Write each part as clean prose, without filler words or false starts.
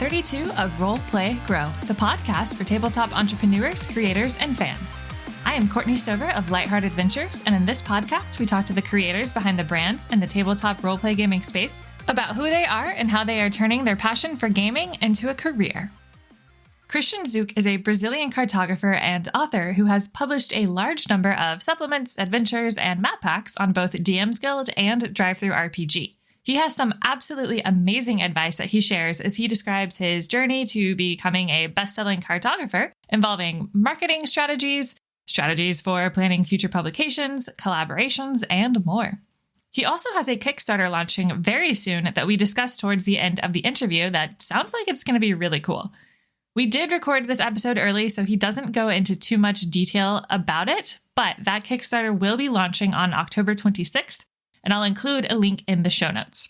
32 of Role Play Grow, the podcast for tabletop entrepreneurs, creators, and fans. I am Courtney Stover of Lightheart Adventures, and in this podcast, we talk to the creators behind the brands in the tabletop roleplay gaming space about who they are and how they are turning their passion for gaming into a career. Christian Zook is a Brazilian cartographer and author who has published a large number of supplements, adventures, and map packs on both DM's Guild and DriveThruRPG. He has some absolutely amazing advice that he shares as he describes his journey to becoming a best-selling cartographer, involving marketing strategies for planning future publications, collaborations, and more. He also has a Kickstarter launching very soon that we discussed towards the end of the interview that sounds like it's going to be really cool. We did record this episode early, so he doesn't go into too much detail about it, but that Kickstarter will be launching on October 26th, and I'll include a link in the show notes.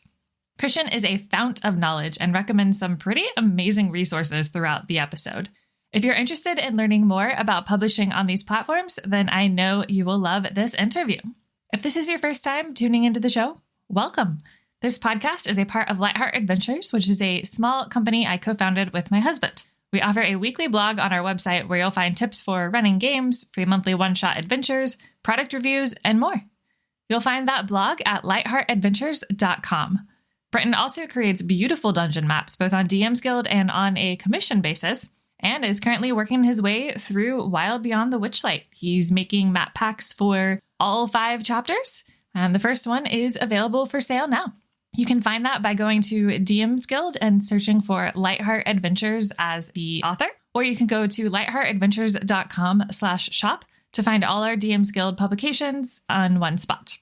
Christian is a fount of knowledge and recommends some pretty amazing resources throughout the episode. If you're interested in learning more about publishing on these platforms, then I know you will love this interview. If this is your first time tuning into the show, welcome. This podcast is a part of Lightheart Adventures, which is a small company I co-founded with my husband. We offer a weekly blog on our website where you'll find tips for running games, free monthly one-shot adventures, product reviews, and more. You'll find that blog at lightheartadventures.com. Brenton also creates beautiful dungeon maps, both on DM's Guild and on a commission basis, and is currently working his way through Wild Beyond the Witchlight. He's making map packs for all 5 chapters, and the first one is available for sale now. You can find that by going to DM's Guild and searching for Lightheart Adventures as the author, or you can go to lightheartadventures.com/shop to find all our DM's Guild publications on one spot.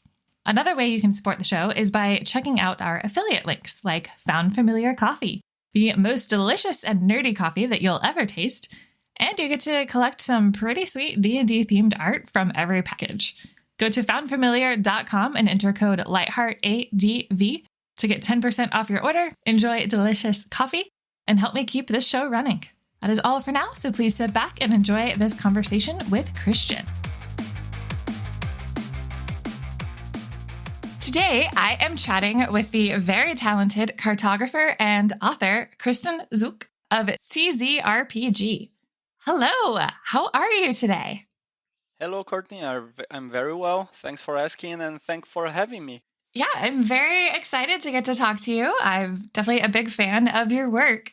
Another way you can support the show is by checking out our affiliate links, like Found Familiar Coffee, the most delicious and nerdy coffee that you'll ever taste, and you get to collect some pretty sweet D&D themed art from every package. Go to foundfamiliar.com and enter code LightheartADV to get 10% off your order, enjoy delicious coffee, and help me keep this show running. That is all for now, so please sit back and enjoy this conversation with Christian. Today, I am chatting with the very talented cartographer and author, Christian Zook of CZRPG. Hello, how are you today? Hello, Courtney. I'm very well. Thanks for asking and thanks for having me. Yeah, I'm very excited to get to talk to you. I'm definitely a big fan of your work.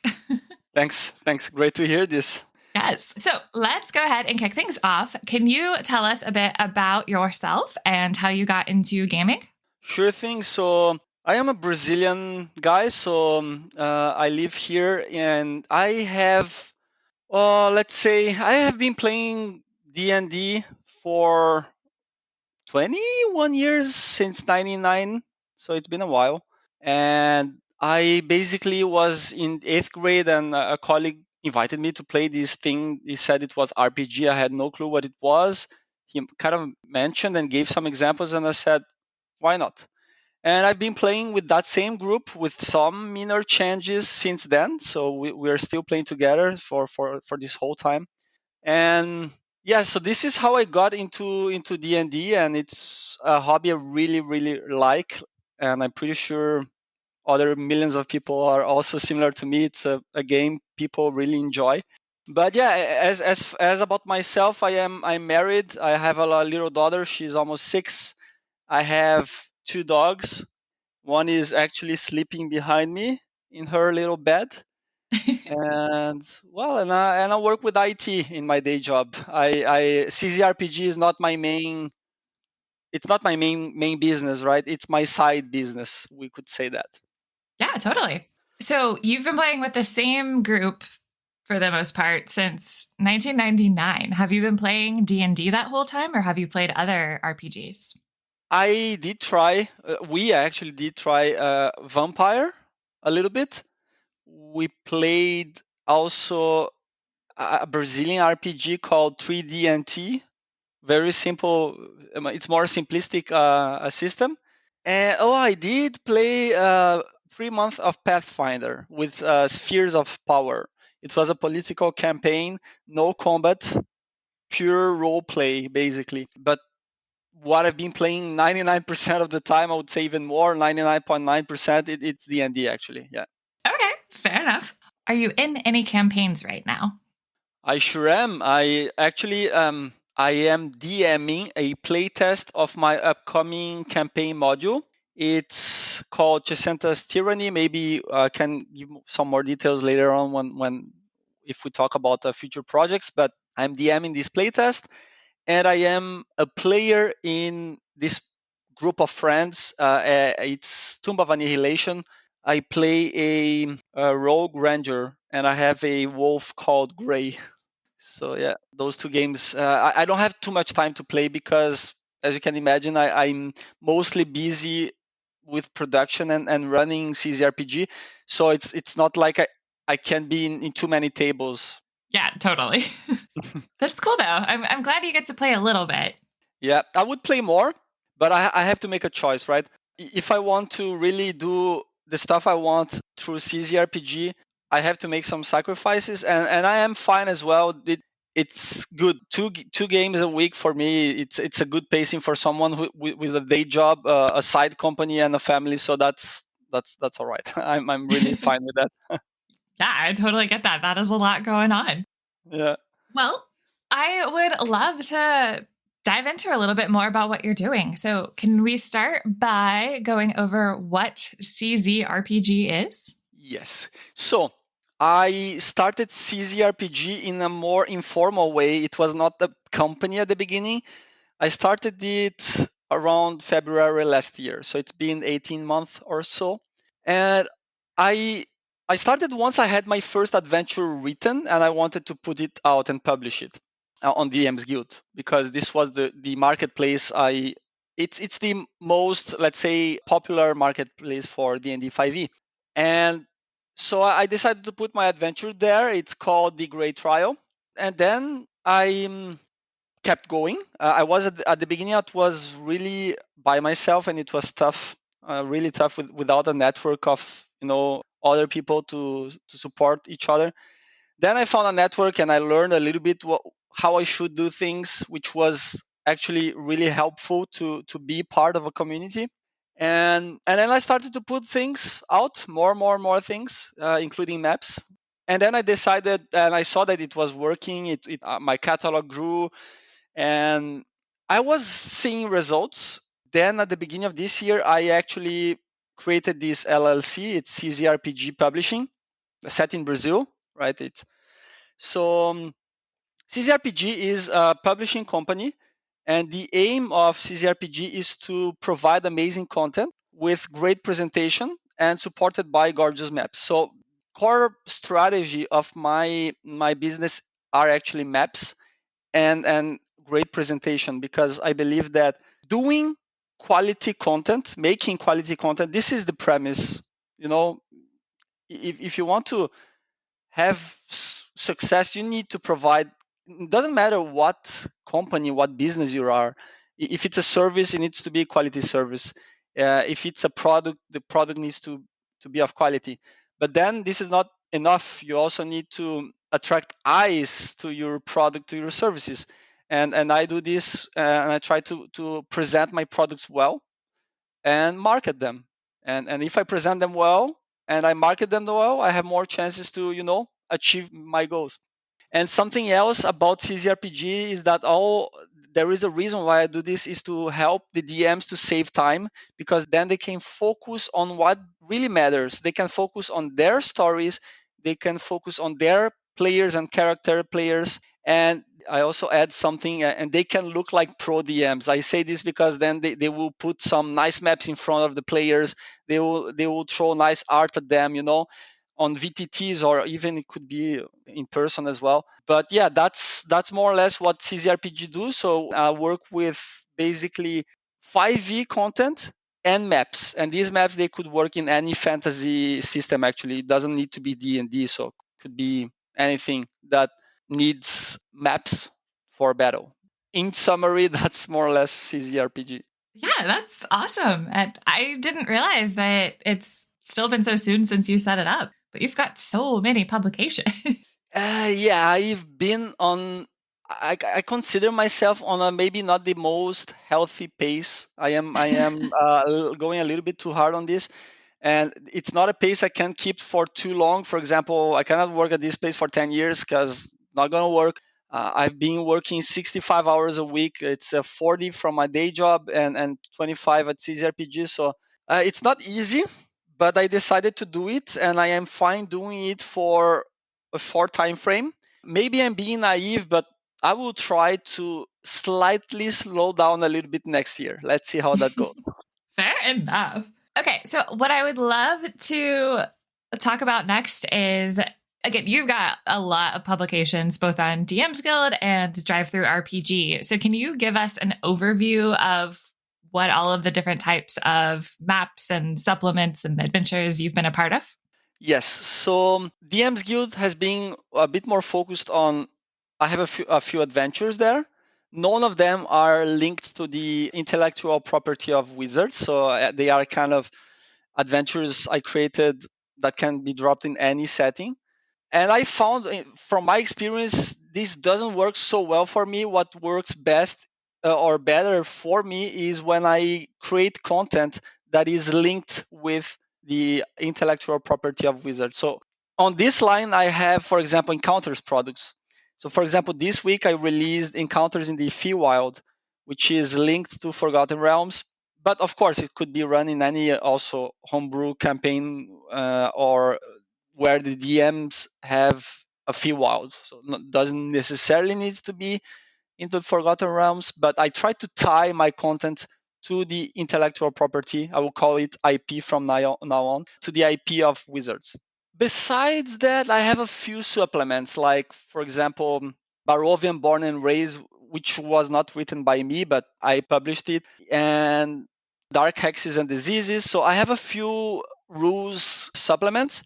Thanks. Great to hear this. Yes. So let's go ahead and kick things off. Can you tell us a bit about yourself and how you got into gaming? Sure thing. So I am a Brazilian guy. So I live here and I have, let's say, I have been playing D&D for 21 years since 99. So it's been a while. And I basically was in 8th grade and a colleague invited me to play this thing. He said it was RPG. I had no clue what it was. He kind of mentioned and gave some examples and I said, why not? And I've been playing with that same group with some minor changes since then. So we are still playing together for this whole time. And yeah, so this is how I got into D&D, and it's a hobby I really, really like. And I'm pretty sure other millions of people are also similar to me. It's a game people really enjoy. But yeah, as about myself, I'm married. I have a little daughter. She's almost 6. I have 2 dogs. One is actually sleeping behind me in her little bed. And I work with IT in my day job. CZRPG is not my main. It's not my main business, right? It's my side business. We could say that. Yeah, totally. So you've been playing with the same group for the most part since 1999. Have you been playing D&D that whole time, or have you played other RPGs? I did try. We actually did try Vampire a little bit. We played also a Brazilian RPG called 3D&T. Very simple. It's more simplistic a system. And I did play 3 months of Pathfinder with Spheres of Power. It was a political campaign, no combat, pure role play, basically. But what I've been playing 99% of the time, I would say even more, 99.9%, it's D&D actually. Yeah. Okay, fair enough. Are you in any campaigns right now? I sure am. I actually I am DMing a playtest of my upcoming campaign module. It's called Chesenta's Tyranny. Maybe I can give some more details later on when if we talk about future projects. But I'm DMing this playtest, and I am a player in this group of friends. It's Tomb of Annihilation. I play a rogue ranger, and I have a wolf called Gray. So yeah, those two games. I don't have too much time to play because, as you can imagine, I'm mostly busy with production and running CZRPG. So it's not like I can be in too many tables. Yeah, totally. That's cool though. I'm glad you get to play a little bit. Yeah, I would play more, but I have to make a choice, right? If I want to really do the stuff I want through CZRPG, I have to make some sacrifices, and I am fine as well. It's good. Two games a week for me. It's a good pacing for someone with a day job, a side company, and a family. So that's all right. I'm really fine with that. Yeah, I totally get that. That is a lot going on. Yeah. Well, I would love to dive into a little bit more about what you're doing. So, can we start by going over what CZRPG is? Yes. So I started CZRPG in a more informal way. It was not a company at the beginning. I started it around February last year. So it's been 18 months or so. And I I started once I had my first adventure written and I wanted to put it out and publish it on DM's Guild because this was the marketplace it's the most, let's say, popular marketplace for D&D 5e. And so I decided to put my adventure there. It's called The Great Trial. And then I kept going. I was at the beginning, it was really by myself and it was tough, really tough without a network of, other people to support each other. Then I found a network and I learned a little bit how I should do things, which was actually really helpful to be part of a community. And then I started to put things out, more things, including maps. And then I decided, and I saw that it was working. My catalog grew, and I was seeing results. Then at the beginning of this year, I actually created this LLC. It's CZRPG Publishing, set in Brazil, right? CZRPG is a publishing company, and the aim of CZRPG is to provide amazing content with great presentation and supported by gorgeous maps. So core strategy of my business are actually maps and great presentation, because I believe that doing quality content, making quality content, this is the premise. If you want to have success, you need to provide. It doesn't matter what company, what business you are. If it's a service, it needs to be a quality service. If it's a product, the product needs to be of quality. But then this is not enough. You also need to attract eyes to your product, to your services. And I do this, and I try to present my products well and market them. And if I present them well and I market them well, I have more chances to achieve my goals. And something else about CZRPG is that there is a reason why I do this is to help the DMs to save time, because then they can focus on what really matters. They can focus on their stories, they can focus on their players and character players. And I also add something, and they can look like pro DMs. I say this because then they will put some nice maps in front of the players. They will throw nice art at them, on VTTs, or even it could be in person as well. But yeah, that's more or less what CZRPG do. So I work with basically 5e content and maps, and these maps, they could work in any fantasy system. Actually, it doesn't need to be D&D, so it could be anything that needs maps for battle. In summary, that's more or less CZRPG. Yeah, that's awesome. And I didn't realize that it's still been so soon since you set it up, but you've got so many publications. Yeah, I've been on. I consider myself on a maybe not the most healthy pace. I am going a little bit too hard on this. And it's not a pace I can keep for too long. For example, I cannot work at this pace for 10 years because not going to work. I've been working 65 hours a week. It's 40 from my day job and 25 at CZRPG. So it's not easy, but I decided to do it, and I am fine doing it for a short time frame. Maybe I'm being naive, but I will try to slightly slow down a little bit next year. Let's see how that goes. Fair enough. Okay, so what I would love to talk about next is, again, you've got a lot of publications both on DM's Guild and Drive Through RPG. So can you give us an overview of what all of the different types of maps and supplements and adventures you've been a part of? Yes. So DM's Guild has been a bit more focused on. I have a few adventures there. None of them are linked to the intellectual property of Wizards. So they are kind of adventures I created that can be dropped in any setting. And I found from my experience, this doesn't work so well for me. What works best or better for me is when I create content that is linked with the intellectual property of Wizards. So on this line, I have, for example, Encounters products. So for example, this week I released Encounters in the Feywild, which is linked to Forgotten Realms. But of course, it could be run in any also homebrew campaign or where the DMs have a Feywild. So it doesn't necessarily need to be into Forgotten Realms, but I try to tie my content to the intellectual property. I will call it IP from now on, to the IP of Wizards. Besides that, I have a few supplements, like, for example, Barovian Born and Raised, which was not written by me, but I published it, and Dark Hexes and Diseases. So I have a few rules supplements,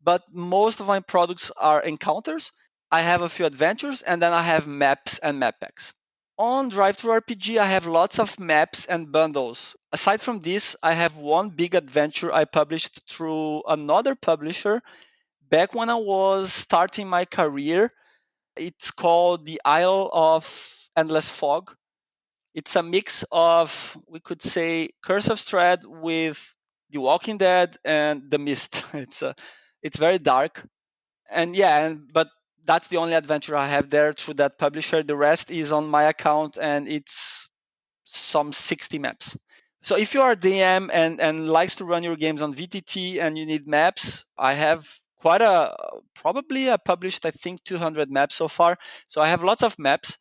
but most of my products are encounters. I have a few adventures, and then I have maps and map packs. On Drive-Thru RPG, I have lots of maps and bundles. Aside from this, I have one big adventure I published through another publisher back when I was starting my career. It's called The Isle of Endless Fog. It's a mix of, we could say, Curse of Strahd with The Walking Dead and The Mist. It's very dark, and yeah, but that's the only adventure I have there through that publisher. The rest is on my account, and it's some 60 maps. So if you are a DM and likes to run your games on VTT and you need maps, I have probably I published, I think, 200 maps so far. So I have lots of maps.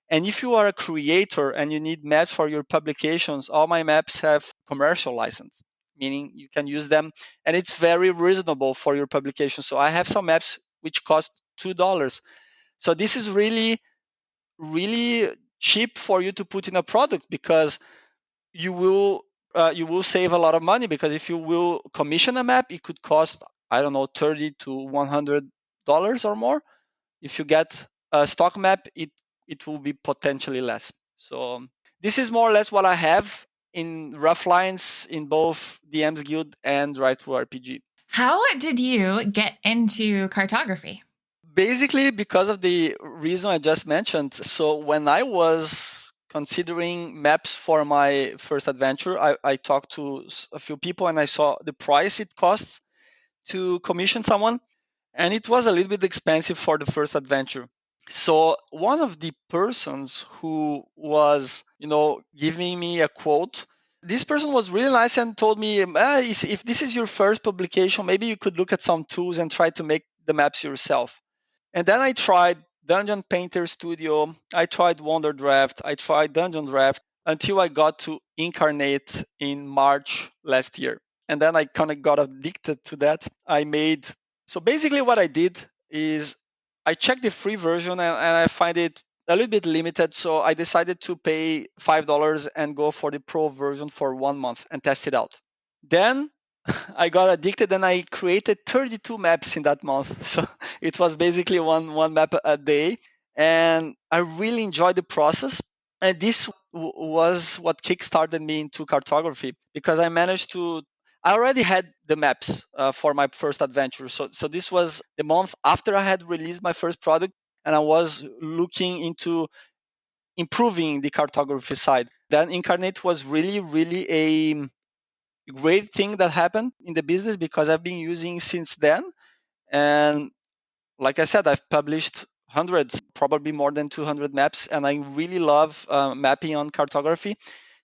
And if you are a creator and you need maps for your publications, all my maps have commercial license, meaning you can use them, and it's very reasonable for your publication. So I have some maps which cost $2. So this is really, really cheap for you to put in a product, because you will save a lot of money, because if you will commission a map, it could cost, I don't know, $30 to $100 or more. If you get a stock map, it will be potentially less. So this is more or less what I have in rough lines in both DM's Guild and Drive Through RPG. How did you get into cartography? Basically, because of the reason I just mentioned. So when I was considering maps for my first adventure, I talked to a few people and I saw the price it costs to commission someone, and it was a little bit expensive for the first adventure. So one of the persons who was, giving me a quote, this person was really nice and told me, if this is your first publication, maybe you could look at some tools and try to make the maps yourself. And then I tried Dungeon Painter Studio, I tried Wonder Draft, I tried Dungeon Draft, until I got to Incarnate in March last year. And then I kind of got addicted to that. So basically what I did is I checked the free version, and I find it a little bit limited. So I decided to pay $5 and go for the pro version for 1 month and test it out. Then I got addicted and I created 32 maps in that month. So it was basically one map a day. And I really enjoyed the process. And this was what kickstarted me into cartography, because I already had the maps for my first adventure. So this was the month after I had released my first product, and I was looking into improving the cartography side. Then Incarnate was really, really great thing that happened in the business because I've been using since then. And like I said, I've published hundreds, probably more than 200 maps, and I really love mapping on cartography.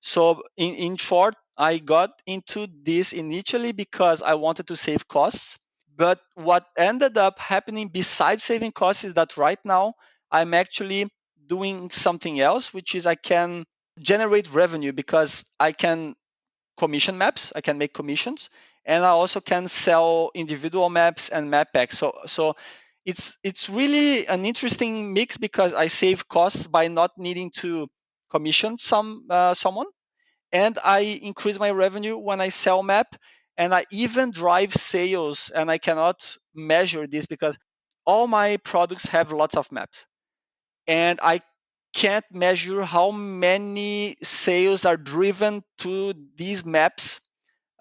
So, in short, I got into this initially because I wanted to save costs. But what ended up happening besides saving costs is that right now I'm actually doing something else, which is I can generate revenue because I can commission maps. I can make commissions, and I also can sell individual maps and map packs. So it's really an interesting mix because I save costs by not needing to commission someone, and I increase my revenue when I sell map, and I even drive sales. And I cannot measure this because all my products have lots of maps, and I can't measure how many sales are driven to these maps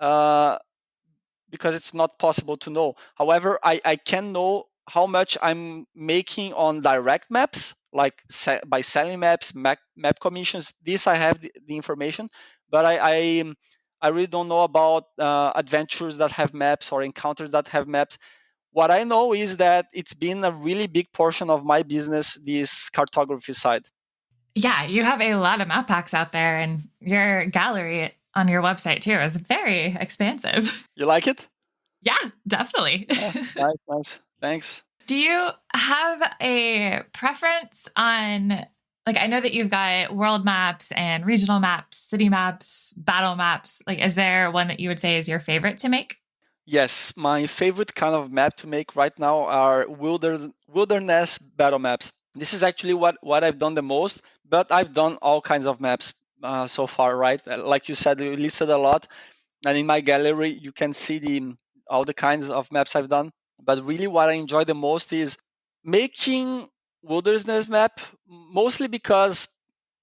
uh, because it's not possible to know. However, I can know how much I'm making on direct maps, like by selling maps, map commissions. This I have the information, but I really don't know about adventures that have maps or encounters that have maps. What I know is that it's been a really big portion of my business, this cartography side. Yeah, you have a lot of map packs out there, and your gallery on your website too is very expansive. You like it? Yeah, definitely. Oh, nice, nice. Thanks. Do you have a preference on, like, I know that you've got world maps and regional maps, city maps, battle maps. Like, is there one that you would say is your favorite to make? Yes, my favorite kind of map to make right now are wilderness battle maps. This is actually what I've done the most, but I've done all kinds of maps so far, right? Like you said, you listed a lot, and in my gallery you can see the all the kinds of maps I've done. But really, what I enjoy the most is making wilderness map, mostly because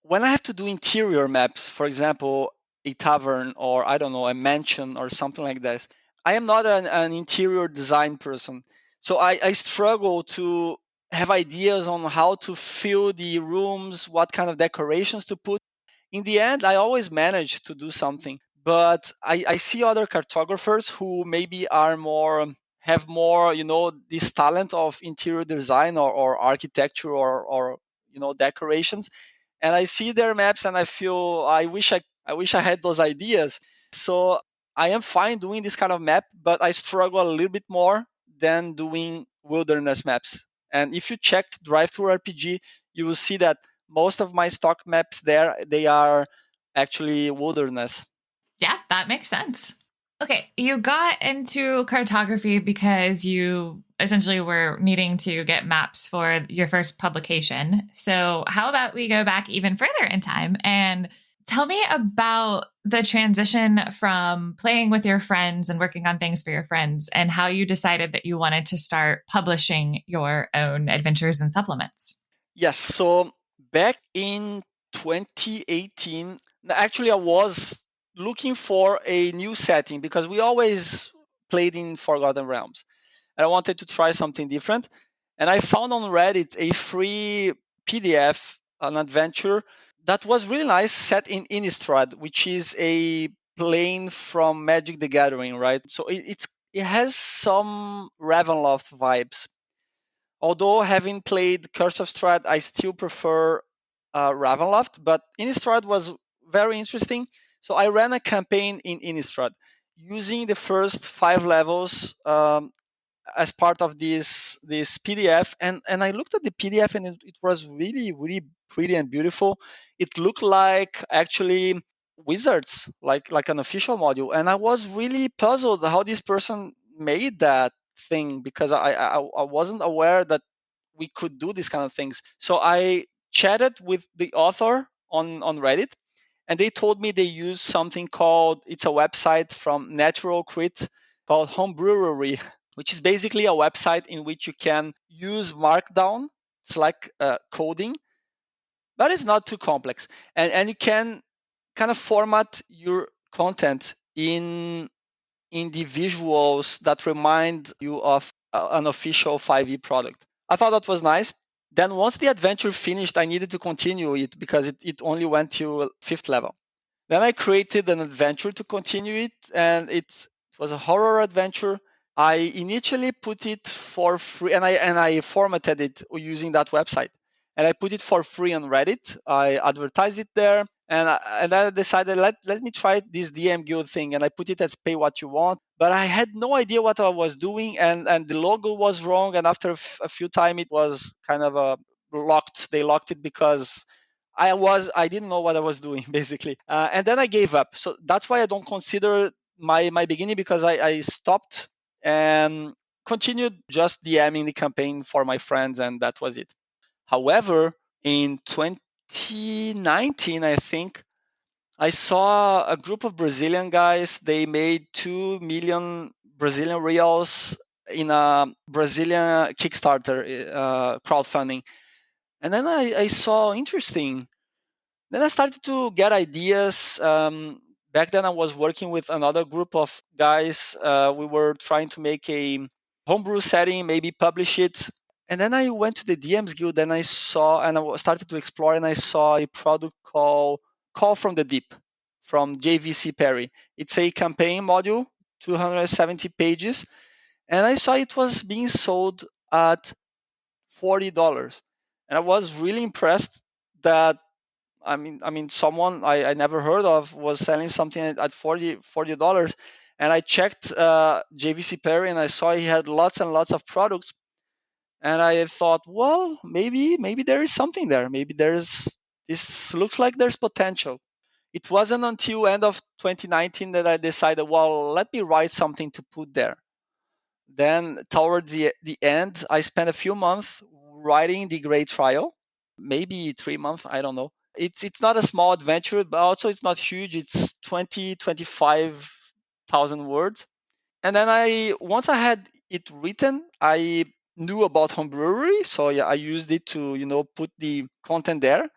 when I have to do interior maps, for example, a tavern or I don't know, a mansion or something like this, I am not an interior design person. So I struggle to have ideas on how to fill the rooms, what kind of decorations to put. In the end, I always manage to do something, but I see other cartographers who maybe are more have more, this talent of interior design or architecture or decorations, and I see their maps and I feel I wish I had those ideas. So I am fine doing this kind of map, but I struggle a little bit more than doing wilderness maps. And if you check Drive Through RPG, you will see that most of my stock maps there, they are actually wilderness. Yeah, that makes sense. Okay, you got into cartography because you essentially were needing to get maps for your first publication. So, how about we go back even further in time and tell me about the transition from playing with your friends and working on things for your friends and how you decided that you wanted to start publishing your own adventures and supplements. Yes, so back in 2018, actually, I was looking for a new setting because we always played in Forgotten Realms. And I wanted to try something different. And I found on Reddit a free PDF, an adventure that was really nice, set in Innistrad, which is a plane from Magic the Gathering, right? So it has some Ravenloft vibes. Although having played Curse of Strahd, I still prefer Ravenloft, but Innistrad was very interesting. So I ran a campaign in Innistrad using the first 5 levels as part of this PDF, and I looked at the PDF and it was really really pretty and beautiful. It looked like actually wizards, like an official module, and I was really puzzled how this person made that thing because I wasn't aware that we could do these kind of things. So I chatted with the author on Reddit, and they told me they use something called, it's a website from Natural Crit called Homebrewery, which is basically a website in which you can use Markdown. It's like coding, but it's not too complex. And you can kind of format your content in the visuals that remind you of an official 5e product. I thought that was nice. Then once the adventure finished, I needed to continue it because it only went to 5th level. Then I created an adventure to continue it, and it was a horror adventure. I initially put it for free, and I formatted it using that website, and I put it for free on Reddit. I advertised it there, and I decided let me try this DM Guild thing, and I put it as pay what you want. But I had no idea what I was doing, and the logo was wrong. And after a few time, it was kind of locked. They locked it because I didn't know what I was doing basically, and then I gave up. So that's why I don't consider my beginning, because I stopped and continued just DMing the campaign for my friends, and that was it. However, in 2019, I think I saw a group of Brazilian guys. They made 2 million Brazilian reals in a Brazilian Kickstarter crowdfunding, and then I saw interesting. Then I started to get ideas. Back then, I was working with another group of guys. We were trying to make a homebrew setting, maybe publish it. And then I went to the DMs Guild and I saw, and started to explore, and I saw a product called Call from the Deep from JVC Perry. It's a campaign module, 270 pages. And I saw it was being sold at $40. And I was really impressed that someone I never heard of was selling something at $40, and I checked JVC Perry, and I saw he had lots and lots of products, and I thought, well, maybe there is something there. Maybe there's this looks like there's potential. It wasn't until end of 2019 that I decided, well, let me write something to put there. Then towards the end, I spent a few months writing the Great Trial, maybe 3 months, I don't know. It's not a small adventure, but also it's not huge. It's 25,000 words. And then once I had it written, I knew about homebrewery, so yeah, I used it to put the content there.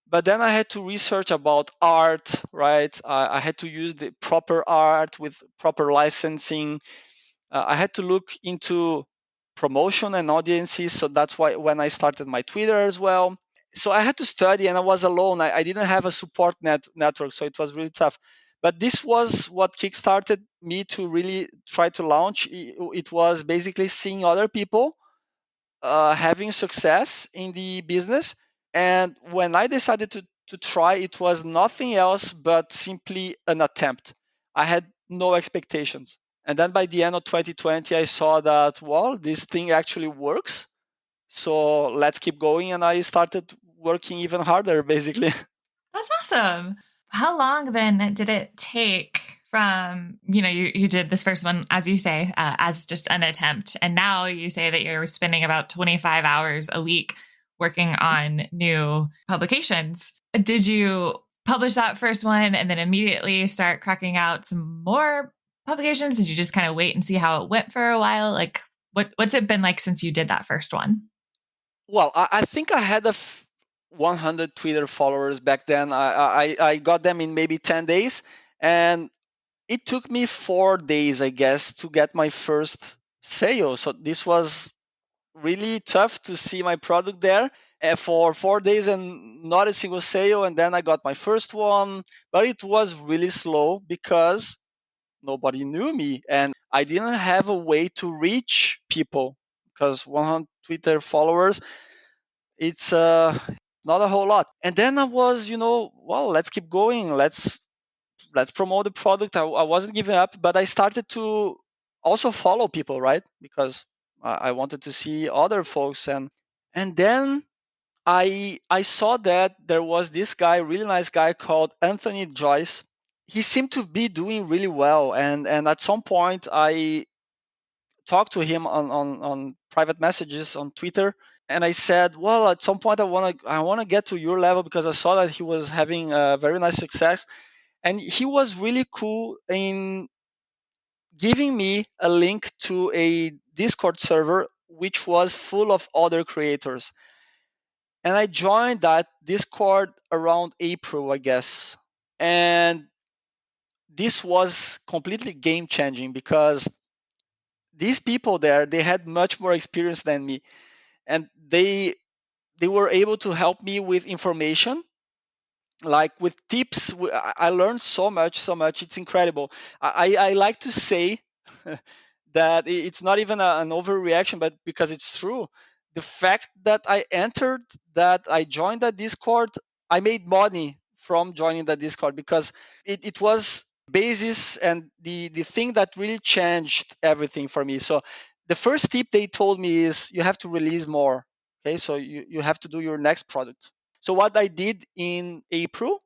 But then I had to research about art, right? I had to use the proper art with proper licensing. I had to look into promotion and audiences, so that's why when I started my Twitter as well. So I had to study, and I was alone. I didn't have a support network, so it was really tough. But this was what kickstarted me to really try to launch. It was basically seeing other people having success in the business, and when I decided to try, it was nothing else but simply an attempt. I had no expectations. And then by the end of 2020, I saw that, well, this thing actually works. So let's keep going. And I started working even harder, basically. That's awesome. How long then did it take from, you did this first one, as you say, as just an attempt. And now you say that you're spending about 25 hours a week working on new publications. Did you publish that first one and then immediately start cracking out some more publications? Did you just kind of wait and see how it went for a while? Like, what's it been like since you did that first one? Well, I think I had 100 Twitter followers back then. I got them in maybe 10 days. And it took me 4 days, I guess, to get my first sale. So this was really tough to see my product there for 4 days and not a single sale. And then I got my first one, but it was really slow because nobody knew me and I didn't have a way to reach people, because 100 Twitter followers, it's not a whole lot. And then I was, well, let's keep going. Let's promote the product. I wasn't giving up, but I started to also follow people, right? Because I wanted to see other folks, and then I saw that there was this guy, really nice guy called Anthony Joyce. He seemed to be doing really well, and at some point I talked to him on private messages on Twitter, and I said, well, at some point I want to get to your level, because I saw that he was having a very nice success. And he was really cool in giving me a link to a Discord server which was full of other creators. And I joined that Discord around April, I guess. And this was completely game changing, because these people there, they had much more experience than me, and they were able to help me with information. like with tips. I learned so much, so much. It's incredible. I like to say that it's not even an overreaction, but because it's true. The fact that I entered, that I joined that Discord, I made money from joining the Discord because it was basis and the thing that really changed everything for me. So the first tip they told me is you have to release more. Okay, so you have to do your next product. So what I did in April,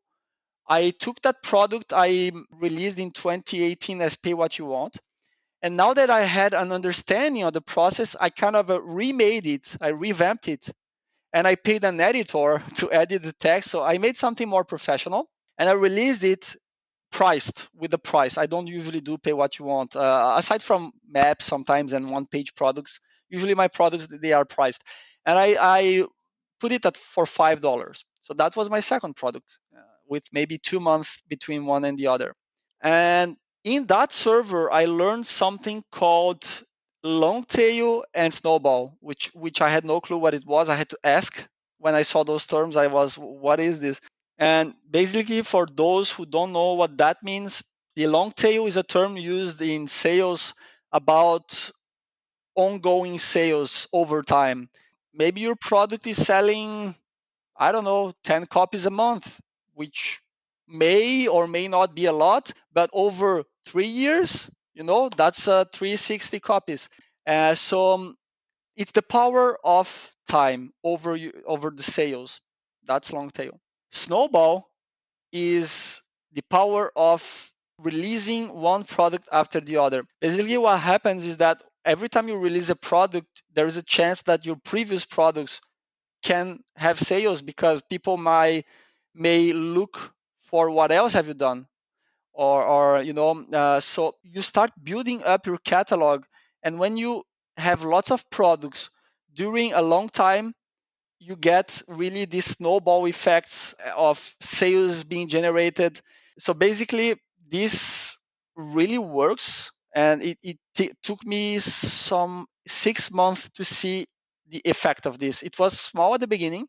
I took that product I released in 2018 as Pay What You Want. And now that I had an understanding of the process, I kind of remade it. I revamped it. And I paid an editor to edit the text. So I made something more professional. And I released it priced with the price. I don't usually do Pay What You Want. Aside from maps sometimes and one-page products, usually my products, they are priced. And I put it at for $5. So that was my second product, with maybe 2 months between one and the other. And in that server, I learned something called long tail and snowball, which I had no clue what it was. I had to ask when I saw those terms. I was, what is this? And basically, for those who don't know what that means, the long tail is a term used in sales about ongoing sales over time. Maybe your product is selling, I don't know, 10 copies a month, which may or may not be a lot, but over 3 years, that's 360 copies. So it's the power of time over the sales. That's long tail. Snowball is the power of releasing one product after the other. Basically, what happens is that every time you release a product, there is a chance that your previous products can have sales because people may look for what else have you done, or so you start building up your catalog. And when you have lots of products during a long time, you get really these snowball effects of sales being generated. So basically, this really works, and it took me some 6 months to see the effect of this. It was small at the beginning,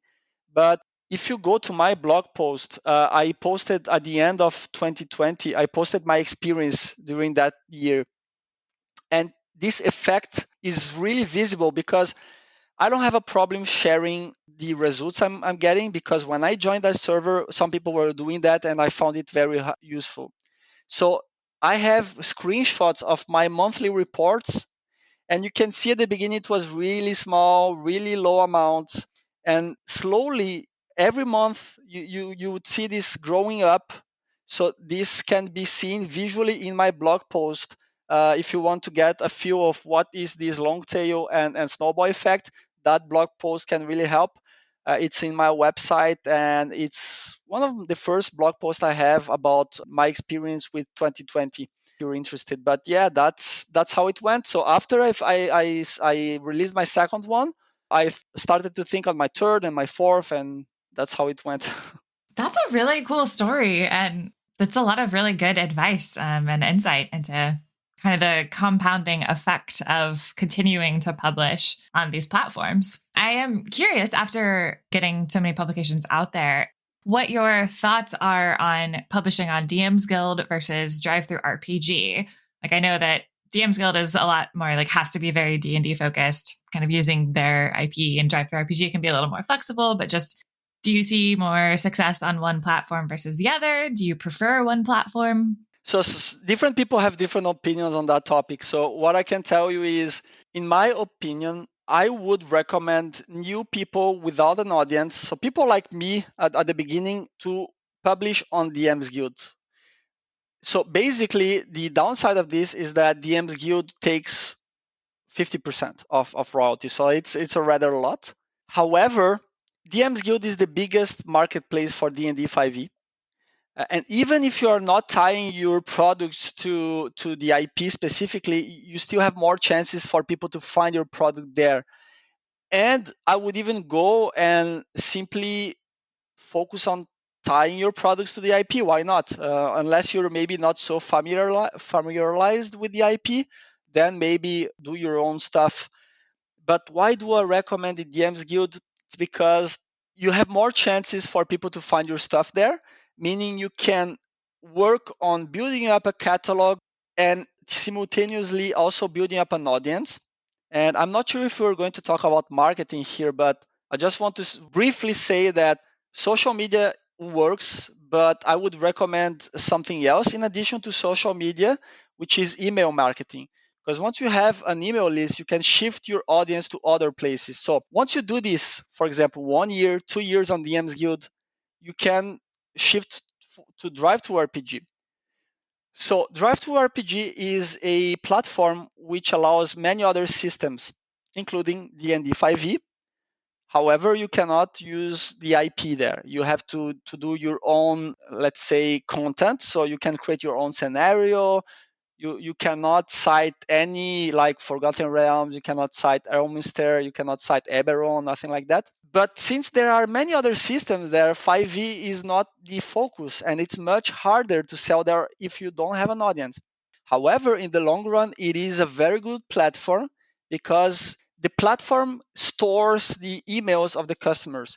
but if you go to my blog post, I posted at the end of 2020, I posted my experience during that year. And this effect is really visible because I don't have a problem sharing the results I'm getting, because when I joined that server, some people were doing that and I found it very useful. So I have screenshots of my monthly reports, and you can see at the beginning it was really small, really low amounts. And slowly, every month, you would see this growing up. So this can be seen visually in my blog post. If you want to get a feel of what is this long tail and snowball effect, that blog post can really help. It's in my website, and it's one of the first blog posts I have about my experience with 2020. If you're interested, but yeah, that's how it went. So after I released my second one, I started to think on my third and my fourth, and that's how it went. That's a really cool story. And that's a lot of really good advice and insight into kind of the compounding effect of continuing to publish on these platforms. I am curious, after getting so many publications out there, what your thoughts are on publishing on DM's Guild versus DriveThruRPG. Like, I know that DM's Guild is a lot more like has to be very D&D focused, kind of using their IP, and DriveThruRPG can be a little more flexible, but just do you see more success on one platform versus the other? Do you prefer one platform? So different people have different opinions on that topic. So what I can tell you is, in my opinion, I would recommend new people without an audience, so people like me at the beginning, to publish on DM's Guild. So basically, the downside of this is that DM's Guild takes 50% of royalty. So it's a rather lot. However, DM's Guild is the biggest marketplace for D&D 5e. And even if you are not tying your products to the IP specifically, you still have more chances for people to find your product there. And I would even go and simply focus on tying your products to the IP. Why not? Unless you're maybe not so familiarized with the IP, then maybe do your own stuff. But why do I recommend the DM's Guild? It's because you have more chances for people to find your stuff there, meaning you can work on building up a catalog and simultaneously also building up an audience. And I'm not sure if we're going to talk about marketing here, but I just want to briefly say that social media works, but I would recommend something else in addition to social media, which is email marketing. Because once you have an email list, you can shift your audience to other places. So once you do this, for example, 1 year, 2 years on DM's Guild, you can shift to Drive to RPG. So Drive to RPG is a platform which allows many other systems, including D&D 5e. However, you cannot use the IP there. You have to do your own, let's say, content. So you can create your own scenario. You cannot cite any like Forgotten Realms. You cannot cite Elminster. You cannot cite Eberron, nothing like that. But since there are many other systems there, 5e is not the focus, and it's much harder to sell there if you don't have an audience. However, in the long run, it is a very good platform because the platform stores the emails of the customers,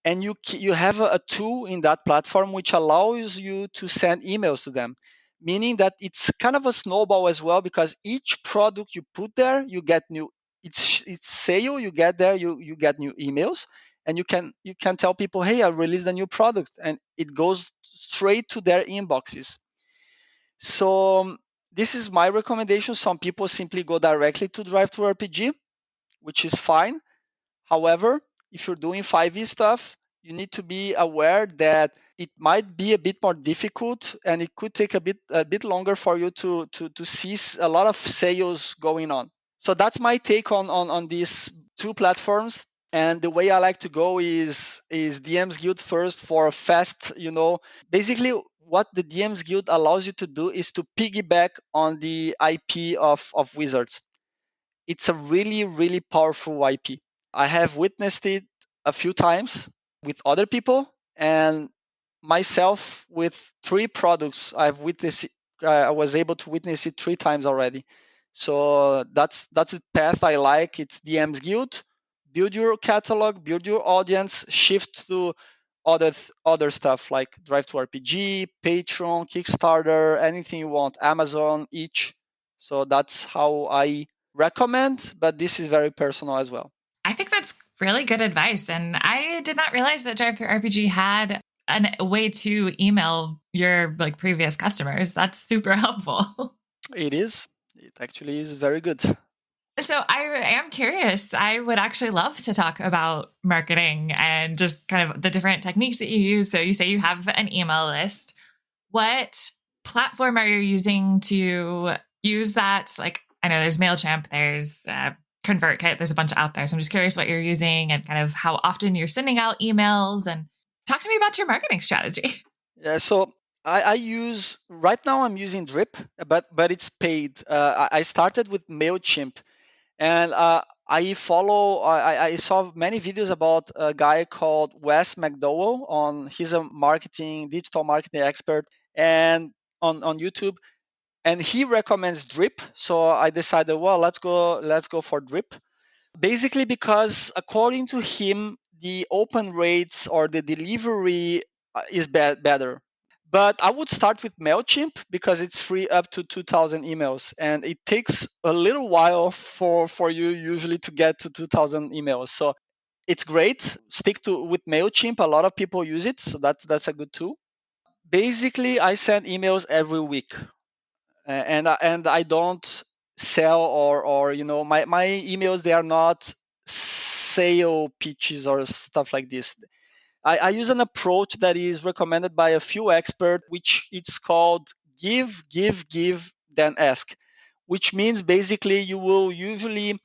and you have a tool in that platform which allows you to send emails to them, meaning that it's kind of a snowball as well, because each product you put there, you get new. It's sale you get there, you get new emails, and you can tell people, hey, I released a new product, and it goes straight to their inboxes. So this is my recommendation. Some people simply go directly to Drive to RPG, which is fine. However, if you're doing 5e stuff, you need to be aware that it might be a bit more difficult, and it could take a bit longer for you to see a lot of sales going on. So that's my take on these two platforms. And the way I like to go is DM's Guild first for a fast, basically what the DM's Guild allows you to do is to piggyback on the IP of Wizards. It's a really, really powerful IP. I have witnessed it a few times with other people, and myself with 3 products. I've witnessed it, I was able to witness it 3 times already. So that's the path I like. It's DM's Guild. Build your catalog, build your audience, shift to other stuff like Drive to RPG, Patreon, Kickstarter, anything you want, Amazon, each. So that's how I recommend, but this is very personal as well. I think that's really good advice. And I did not realize that Drive Through RPG had a way to email your like previous customers. That's super helpful. It is. It actually is very good. So I am curious. I would actually love to talk about marketing and just kind of the different techniques that you use. So you say you have an email list. What platform are you using to use that? Like, I know there's MailChimp, there's ConvertKit, there's a bunch out there. So I'm just curious what you're using and kind of how often you're sending out emails, and talk to me about your marketing strategy. Yeah, so I use right now. I'm using Drip, but it's paid. I started with Mailchimp, and I saw many videos about a guy called Wes McDowell. He's a digital marketing expert, and on YouTube, and he recommends Drip. So I decided, well, let's go for Drip. Basically, because according to him, the open rates or the delivery is better. But I would start with MailChimp because it's free up to 2,000 emails. And it takes a little while for you usually to get to 2,000 emails. So it's great. Stick with MailChimp. A lot of people use it. So that's a good tool. Basically, I send emails every week. And I don't sell or my emails, they are not sale pitches or stuff like this. I use an approach that is recommended by a few experts, which it's called give, then ask, which means basically you will usually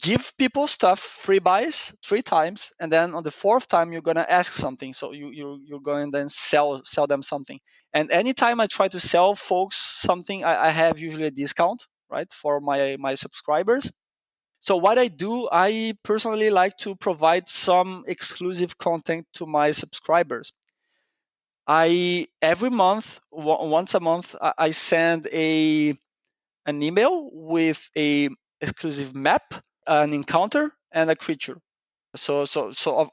give people stuff, free buys 3 times, and then on the 4th time you're gonna ask something. So you're going to then sell them something. And anytime I try to sell folks something, I have usually a discount, right, for my subscribers. So what I do, I personally like to provide some exclusive content to my subscribers. Every month, once a month, I send an email with a exclusive map, an encounter, and a creature. So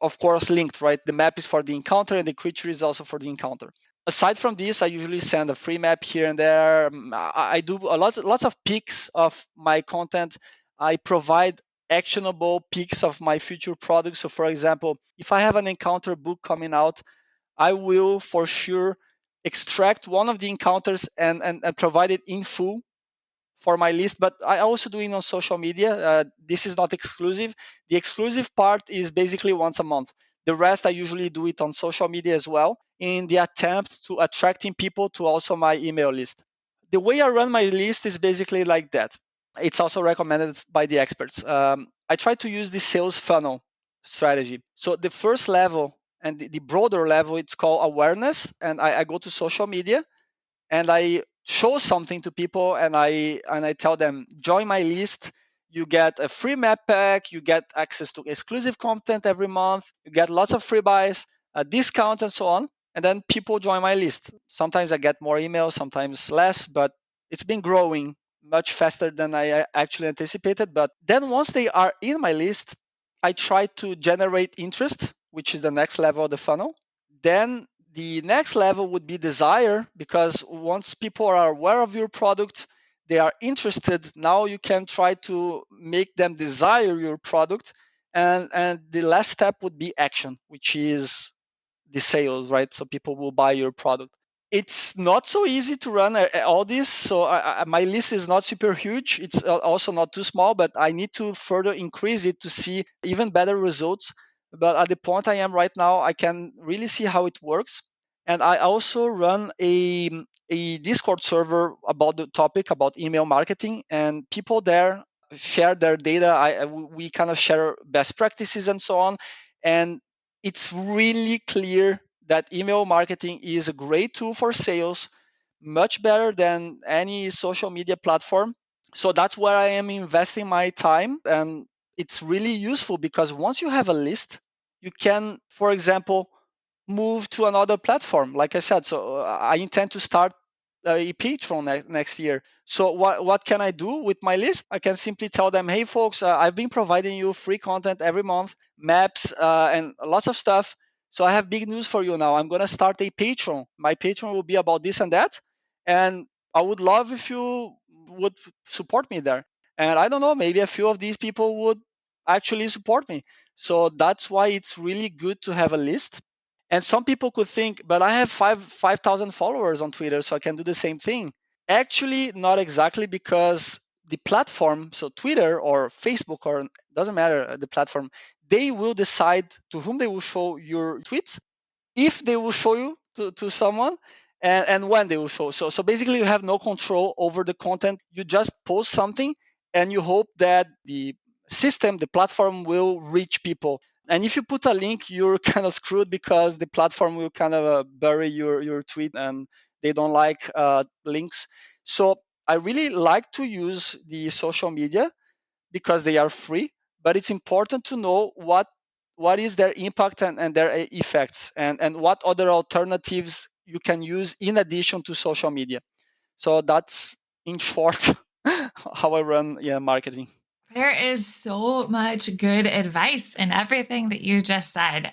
of course linked, right? The map is for the encounter and the creature is also for the encounter. Aside from this, I usually send a free map here and there. I do lots of pics of my content. I provide actionable pics of my future products. So for example, if I have an encounter book coming out, I will for sure extract one of the encounters and provide it in full for my list, but I also do it on social media. This is not exclusive. The exclusive part is basically once a month. The rest I usually do it on social media as well in the attempt to attracting people to also my email list. The way I run my list is basically like that. It's also recommended by the experts. I try to use the sales funnel strategy. So the first level and the broader level, it's called awareness. And I go to social media and I show something to people and I tell them, join my list. You get a free map pack, you get access to exclusive content every month, you get lots of free buys, a discount and so on. And then people join my list. Sometimes I get more emails, sometimes less, but it's been growing much faster than I actually anticipated. But then once they are in my list, I try to generate interest, which is the next level of the funnel. Then the next level would be desire, because once people are aware of your product, they are interested. Now you can try to make them desire your product. And the last step would be action, which is the sales, right? So people will buy your product. It's not so easy to run all this. So my list is not super huge. It's also not too small, but I need to further increase it to see even better results. But at the point I am right now, I can really see how it works. And I also run a Discord server about the topic about email marketing, and people there share their data. We kind of share best practices and so on. And it's really clear that email marketing is a great tool for sales, much better than any social media platform. So that's where I am investing my time. And it's really useful because once you have a list, you can, for example, move to another platform. Like I said, so I intend to start a Patreon next year. So what can I do with my list? I can simply tell them, hey folks, I've been providing you free content every month, maps and lots of stuff. So I have big news for you now. I'm going to start a Patreon. My Patreon will be about this and that. And I would love if you would support me there. And I don't know, maybe a few of these people would actually support me. So that's why it's really good to have a list. And some people could think, but I have 5,000 followers on Twitter, so I can do the same thing. Actually, not exactly, because the platform, so Twitter or Facebook, or doesn't matter the platform, they will decide to whom they will show your tweets, if they will show you to someone, and when they will show. So basically, you have no control over the content. You just post something, and you hope that the system, the platform, will reach people. And if you put a link, you're kind of screwed, because the platform will kind of bury your tweet, and they don't like links. So I really like to use the social media because they are free, but it's important to know what is their impact and their effects, and what other alternatives you can use in addition to social media. So that's in short how I run marketing. There is so much good advice in everything that you just said.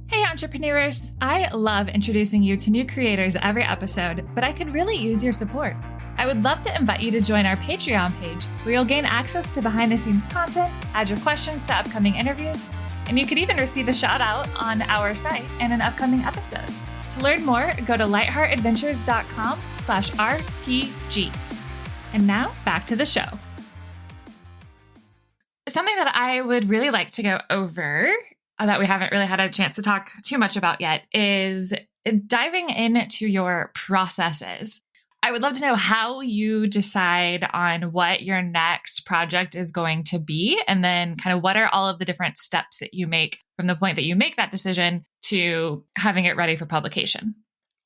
Hey, entrepreneurs! I love introducing you to new creators every episode, but I could really use your support. I would love to invite you to join our Patreon page, where you'll gain access to behind-the-scenes content, add your questions to upcoming interviews, and you could even receive a shout-out on our site in an upcoming episode. To learn more, go to lightheartadventures.com/RPG. And now, back to the show. Something that I would really like to go over that we haven't really had a chance to talk too much about yet is diving into your processes. I would love to know how you decide on what your next project is going to be, and then kind of what are all of the different steps that you make from the point that you make that decision to having it ready for publication.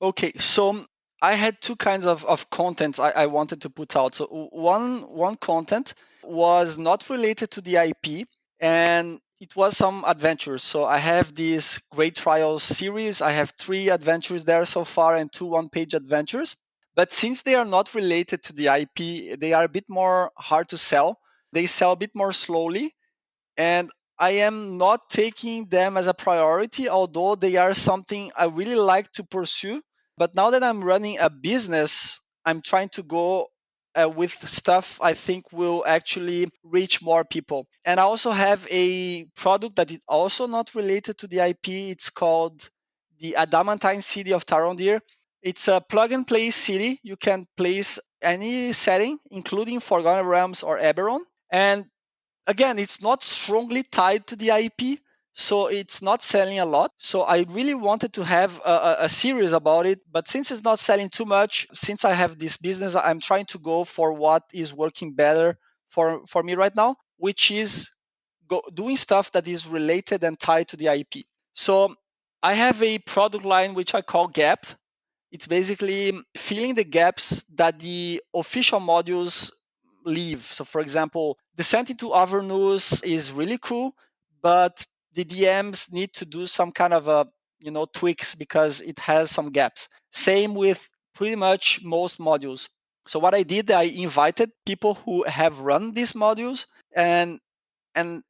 Okay, so I had two kinds of content I wanted to put out. So one content was not related to the IP, and it was some adventures. So I have this Great Trials series. I have 3 adventures there so far and 2 one-page adventures. But since they are not related to the IP, they are a bit more hard to sell. They sell a bit more slowly. And I am not taking them as a priority, although they are something I really like to pursue. But now that I'm running a business, I'm trying to go with stuff I think will actually reach more people. And I also have a product that is also not related to the IP. It's called the Adamantine City of Tarondir. It's a plug and play city. You can place any setting, including Forgotten Realms or Eberron. And again, it's not strongly tied to the IP, so it's not selling a lot. So I really wanted to have a series about it, but since it's not selling too much, since I have this business, I'm trying to go for what is working better for me right now, which is doing stuff that is related and tied to the IP. So I have a product line which I call Gap. It's basically filling the gaps that the official modules leave. So, for example, Descent into Avernus is really cool, but the DMs need to do some kind of a tweaks because it has some gaps. Same with pretty much most modules. So what I did, I invited people who have run these modules, and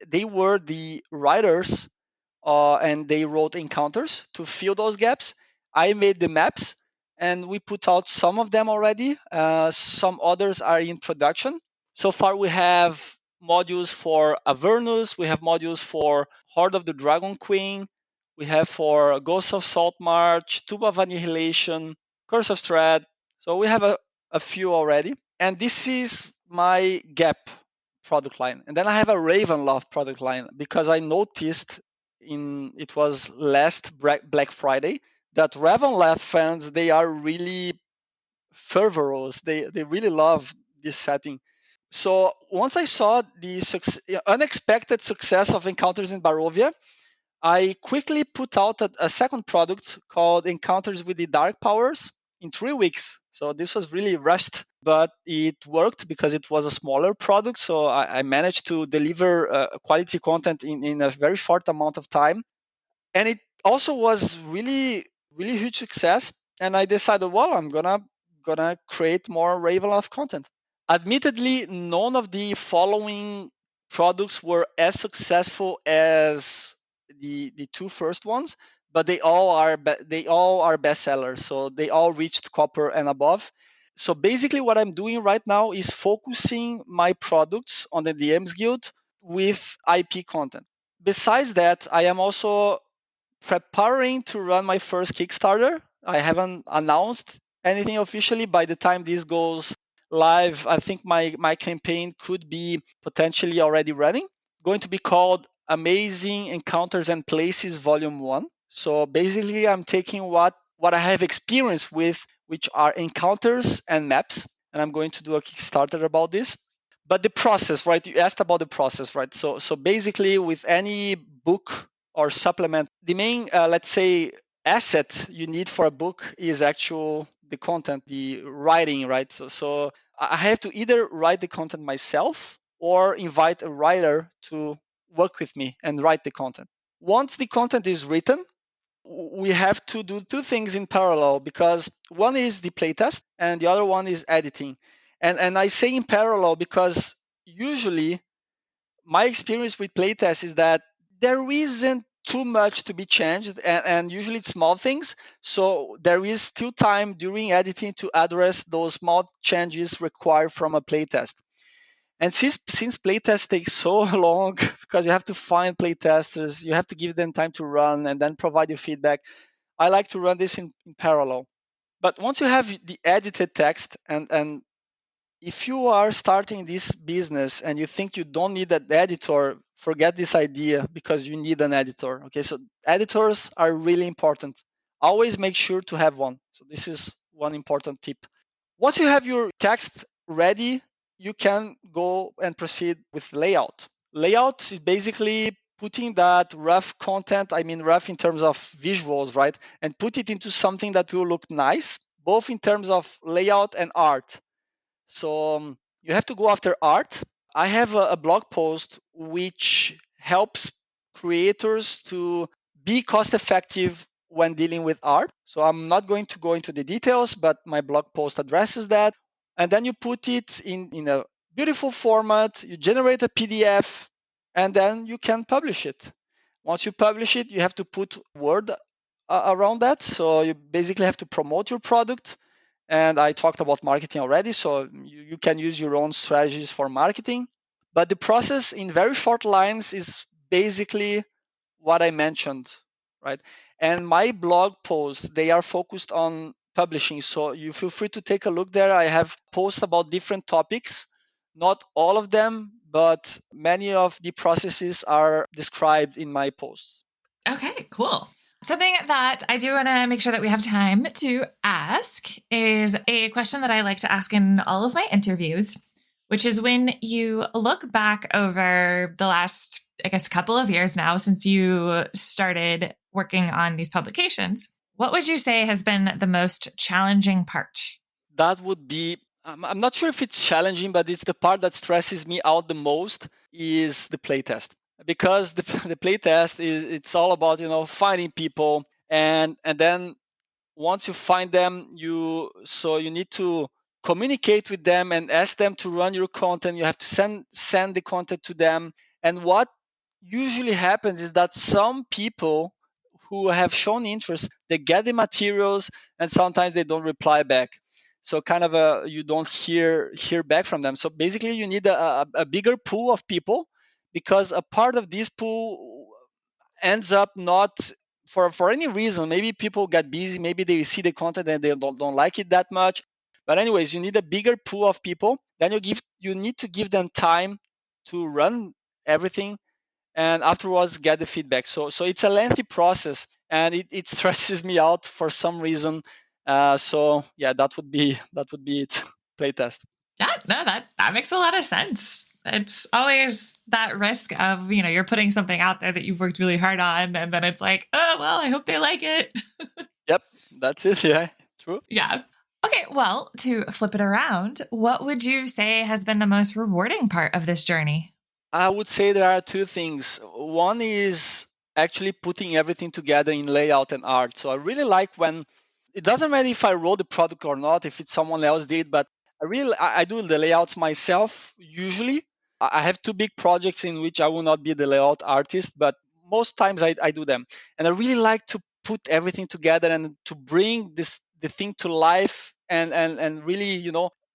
they were the writers, and they wrote encounters to fill those gaps. I made the maps, and we put out some of them already. Some others are in production. So far, we have modules for Avernus, we have modules for Horde of the Dragon Queen, we have for Ghost of Saltmarsh, Tomb of Annihilation, Curse of Strahd. So we have a few already. And this is my Gap product line. And then I have a Ravenloft product line because I noticed it was last Black Friday that Ravenloft fans, they are really fervorous. They really love this setting. So once I saw the unexpected success of Encounters in Barovia, I quickly put out a second product called Encounters with the Dark Powers in 3 weeks. So this was really rushed, but it worked because it was a smaller product. So I managed to deliver quality content in a very short amount of time. And it also was really, really huge success. And I decided, well, I'm gonna create more Ravenloft content. Admittedly, none of the following products were as successful as the two first ones, but they all are bestsellers. So they all reached copper and above. So basically, what I'm doing right now is focusing my products on the DMs Guild with IP content. Besides that, I am also preparing to run my first Kickstarter. I haven't announced anything officially. By the time this goes live, I think my campaign could be potentially already running. Going to be called Amazing Encounters and Places Volume 1. So basically, I'm taking what I have experience with, which are encounters and maps, and I'm going to do a Kickstarter about this. But the process, right? You asked about the process, right? So basically, with any book or supplement, the main, let's say, asset you need for a book is actual the content, the writing, right? So I have to either write the content myself or invite a writer to work with me and write the content. Once the content is written, we have to do two things in parallel, because one is the playtest and the other one is editing. And I say in parallel because usually my experience with playtest is that there isn't too much to be changed, and usually it's small things. So there is still time during editing to address those small changes required from a playtest. And since playtest takes so long, because you have to find playtesters, you have to give them time to run and then provide your feedback, I like to run this in parallel. But once you have the edited text, and if you are starting this business and you think you don't need an editor, forget this idea, because you need an editor. Okay, so editors are really important. Always make sure to have one. So this is one important tip. Once you have your text ready, you can go and proceed with layout. Layout is basically putting that rough content, I mean rough in terms of visuals, right? And put it into something that will look nice, both in terms of layout and art. So you have to go after art. I have a blog post which helps creators to be cost effective when dealing with art. So I'm not going to go into the details, but my blog post addresses that. And then you put it in a beautiful format, you generate a PDF, and then you can publish it. Once you publish it, you have to put word around that. So you basically have to promote your product. And I talked about marketing already, so you can use your own strategies for marketing. But the process in very short lines is basically what I mentioned, right? And my blog posts, they are focused on publishing. So you feel free to take a look there. I have posts about different topics, not all of them, but many of the processes are described in my posts. Okay, cool. Something that I do want to make sure that we have time to ask is a question that I like to ask in all of my interviews, which is when you look back over the last, I guess, couple of years now since you started working on these publications, what would you say has been the most challenging part? That would be, I'm not sure if it's challenging, but it's the part that stresses me out the most is the playtest. Because the playtest is, it's all about, finding people, and then once you find them, you need to communicate with them and ask them to run your content. You have to send the content to them. And what usually happens is that some people who have shown interest, they get the materials, and sometimes they don't reply back. So kind of you don't hear back from them. So basically you need a bigger pool of people, because a part of this pool ends up not, for any reason. Maybe people get busy, maybe they see the content and they don't like it that much. But anyways, you need a bigger pool of people. Then you need to give them time to run everything, and afterwards get the feedback. So it's a lengthy process, and it stresses me out for some reason. So yeah, that would be it. Playtest. Yeah, no, that makes a lot of sense. It's always that risk of, you're putting something out there that you've worked really hard on, and then it's like, oh, well, I hope they like it. Yep, that's it. Yeah, true. Yeah. Okay, well, to flip it around, what would you say has been the most rewarding part of this journey? I would say there are two things. One is actually putting everything together in layout and art. So I really like when it doesn't matter if I wrote the product or not, if it's someone else did, but I do the layouts myself usually. I have two big projects in which I will not be the layout artist, but most times I do them. And I really like to put everything together and to bring the thing to life, and really,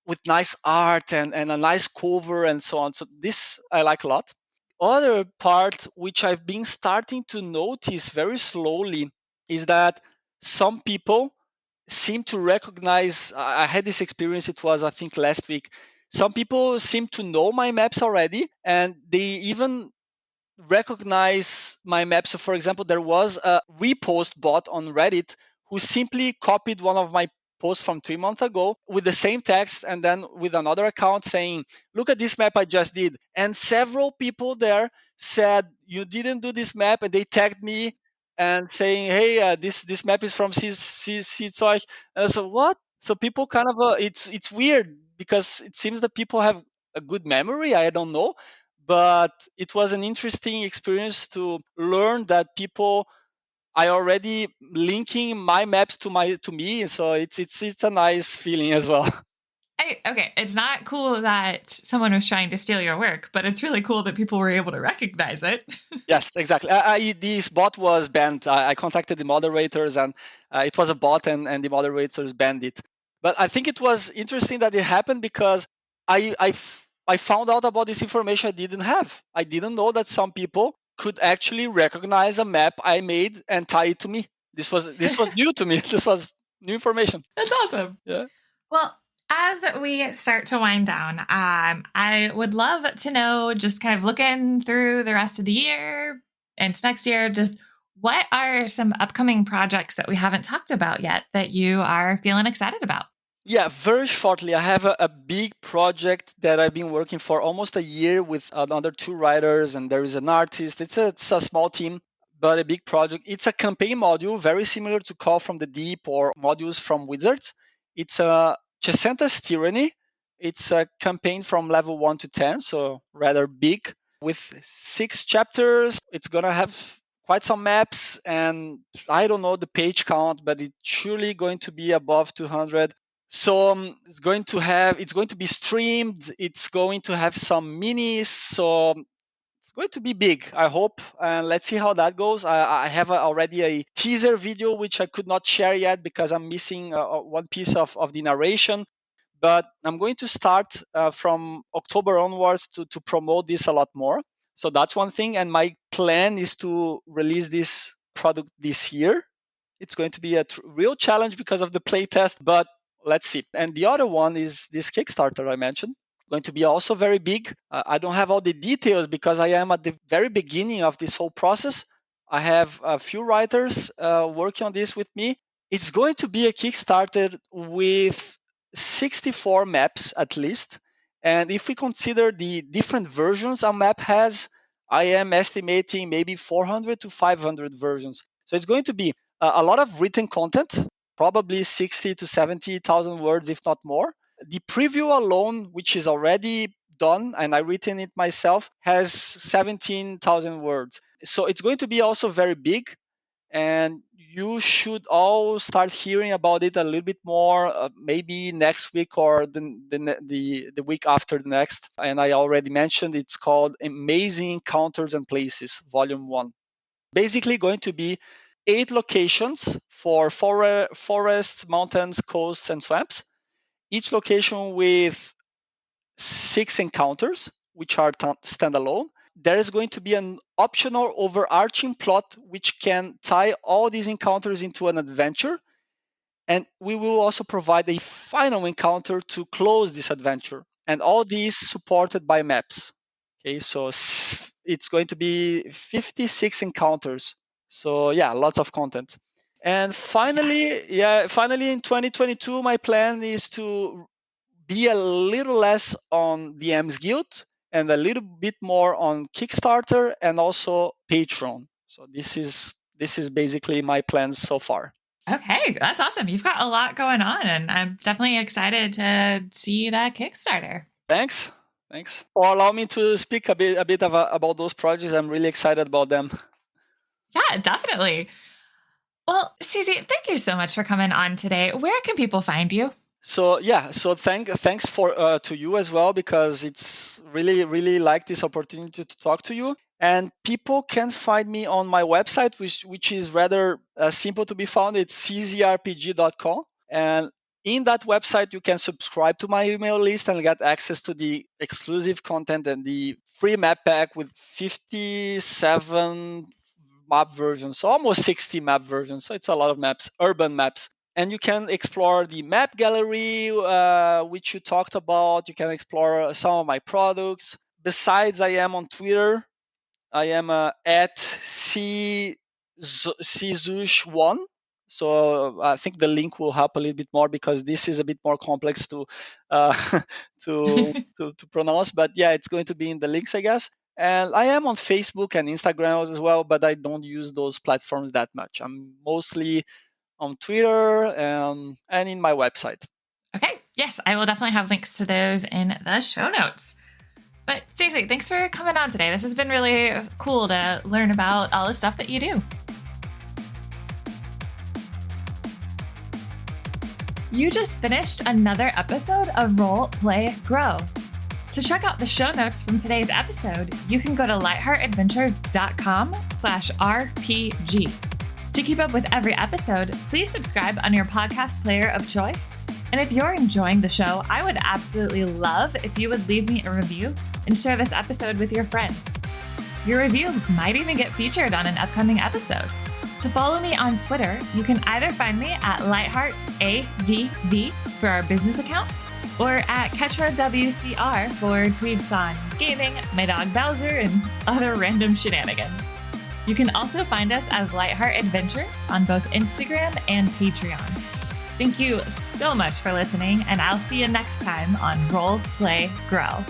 with nice art and a nice cover and so on. So this I like a lot. Other part which I've been starting to notice very slowly is that some people seem to recognize. I had this experience, it was I think last week. Some people seem to know my maps already, and they even recognize my map. So, for example, there was a repost bot on Reddit who simply copied one of my posts from 3 months ago with the same text, and then with another account saying, "Look at this map I just did." And several people there said, "You didn't do this map," and they tagged me and saying, "Hey, this map is from CZRPG." And so what? So people kind of it's weird, because it seems that people have a good memory. I don't know, but it was an interesting experience to learn that people are already linking my maps to me. So it's a nice feeling as well. Okay, it's not cool that someone was trying to steal your work, but it's really cool that people were able to recognize it. Yes, exactly. This bot was banned. I contacted the moderators, and it was a bot, and the moderators banned it. But I think it was interesting that it happened, because I found out about this information I didn't have. I didn't know that some people could actually recognize a map I made and tie it to me. This was new to me. This was new information. That's awesome. Yeah. Well, as we start to wind down, I would love to know, just kind of looking through the rest of the year and next year, just what are some upcoming projects that we haven't talked about yet that you are feeling excited about? Yeah, very shortly, I have a big project that I've been working for almost a year with another two writers, and there is an artist. It's a small team, but a big project. It's a campaign module, very similar to Call from the Deep or modules from Wizards. It's a Chesenta's Tyranny. It's a campaign from level 1 to 10, so rather big, with 6 chapters. It's going to have quite some maps, and I don't know the page count, but it's surely going to be above 200. So it's going to be streamed. It's going to have some minis. So it's going to be big, I hope. And let's see how that goes. I have already a teaser video, which I could not share yet because I'm missing one piece of the narration. But I'm going to start from October onwards to promote this a lot more. So that's one thing. And my plan is to release this product this year. It's going to be a real challenge because of the playtest, but let's see. And the other one is this Kickstarter I mentioned. Going to be also very big. I don't have all the details because I am at the very beginning of this whole process. I have a few writers working on this with me. It's going to be a Kickstarter with 64 maps at least. And if we consider the different versions a map has, I am estimating maybe 400 to 500 versions. So it's going to be a lot of written content, probably 60 to 70,000 words, if not more. The preview alone, which is already done, and I written it myself, has 17,000 words. So it's going to be also very big. And you should all start hearing about it a little bit more, maybe next week or the week after the next. And I already mentioned it's called Amazing Encounters and Places, Volume 1. Basically going to be 8 locations for forests, mountains, coasts, and swamps. Each location with 6 encounters, which are standalone. There is going to be an optional overarching plot which can tie all these encounters into an adventure. And we will also provide a final encounter to close this adventure. And all these supported by maps. Okay, so it's going to be 56 encounters. So yeah, lots of content. And finally in 2022, my plan is to be a little less on DM's Guild and a little bit more on Kickstarter and also Patreon. So this is basically my plans so far. Okay, that's awesome. You've got a lot going on, and I'm definitely excited to see that Kickstarter. Thanks for allowing me to speak a bit about those projects. I'm really excited about them. Yeah, definitely. Well, CZ, thank you so much for coming on today. Where can people find you? So thanks to you as well, because it's really like this opportunity to talk to you. And people can find me on my website, which is rather simple to be found. It's CZRPG.com, and in that website you can subscribe to my email list and get access to the exclusive content and the free map pack with 57 map versions, so almost 60 map versions. So it's a lot of maps, urban maps. And you can explore the map gallery, which you talked about. You can explore some of my products. Besides, I am on Twitter. I am at CZush1. So I think the link will help a little bit more because this is a bit more complex to to pronounce. But yeah, it's going to be in the links, I guess. And I am on Facebook and Instagram as well, but I don't use those platforms that much. I'm mostly on Twitter and in my website. Okay. Yes, I will definitely have links to those in the show notes. But seriously, thanks for coming on today. This has been really cool to learn about all the stuff that you do. You just finished another episode of Roll, Play, Grow. To check out the show notes from today's episode, you can go to lightheartadventures.com/RPG. To keep up with every episode, please subscribe on your podcast player of choice. And if you're enjoying the show, I would absolutely love if you would leave me a review and share this episode with your friends. Your review might even get featured on an upcoming episode. To follow me on Twitter, you can either find me at lightheartadv for our business account, or at KetraWCR for tweets on gaming, my dog Bowser, and other random shenanigans. You can also find us as Lightheart Adventures on both Instagram and Patreon. Thank you so much for listening, and I'll see you next time on Roll, Play, Grow.